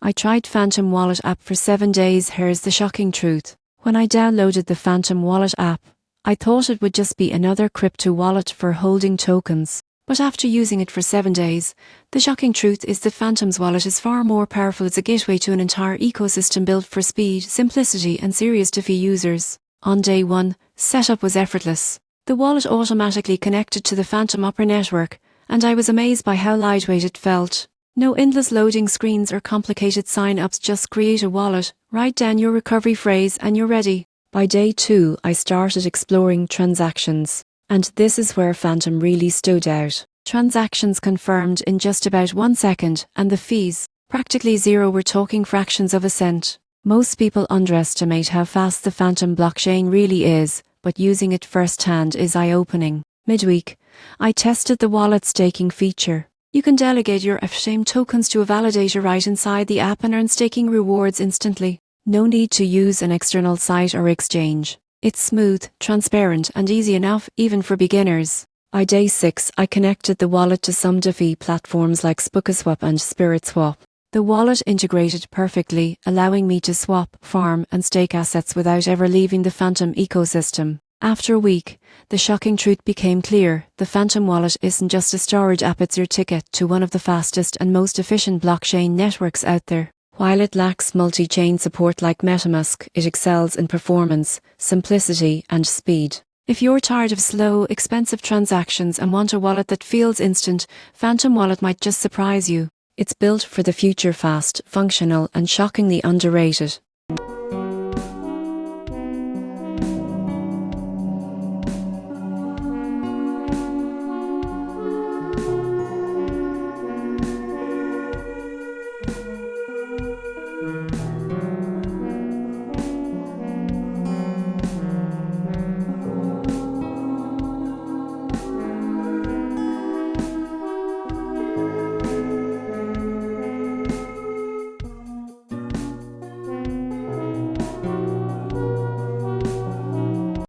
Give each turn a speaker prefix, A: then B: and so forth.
A: I tried Fantom Wallet app for 7 days. Here's the shocking truth. When I downloaded the Fantom Wallet app, I thought it would just be another crypto wallet for holding tokens. But after using it for 7 days, the shocking truth is that Fantom's wallet is far more powerful as a gateway to an entire ecosystem built for speed, simplicity and serious DeFi users. On day 1, setup was effortless. The wallet automatically connected to the Fantom Opera network, and I was amazed by how lightweight it felt. No endless loading screens or complicated sign-ups, just create a wallet, write down your recovery phrase and you're ready. By day 2, I started exploring transactions. And this is where Fantom really stood out. Transactions confirmed in just about 1 second, and the fees, practically zero. We're talking fractions of a cent. Most people underestimate how fast the Fantom blockchain really is, but using it firsthand is eye-opening. Midweek, I tested the wallet staking feature. You can delegate your Fantom tokens to a validator right inside the app and earn staking rewards instantly. No need to use an external site or exchange. It's smooth, transparent and easy enough even for beginners. By day 6, I connected the wallet to some DeFi platforms like SpookSwap and SpiritSwap. The wallet integrated perfectly, allowing me to swap, farm and stake assets without ever leaving the Fantom ecosystem. After a week, the shocking truth became clear. The Fantom wallet isn't just a storage app, it's your ticket to one of the fastest and most efficient blockchain networks out there. While it lacks multi-chain support like MetaMask, it excels in performance, simplicity and speed. If you're tired of slow, expensive transactions and want a wallet that feels instant, Fantom Wallet might just surprise you. It's built for the future, fast, functional and shockingly underrated.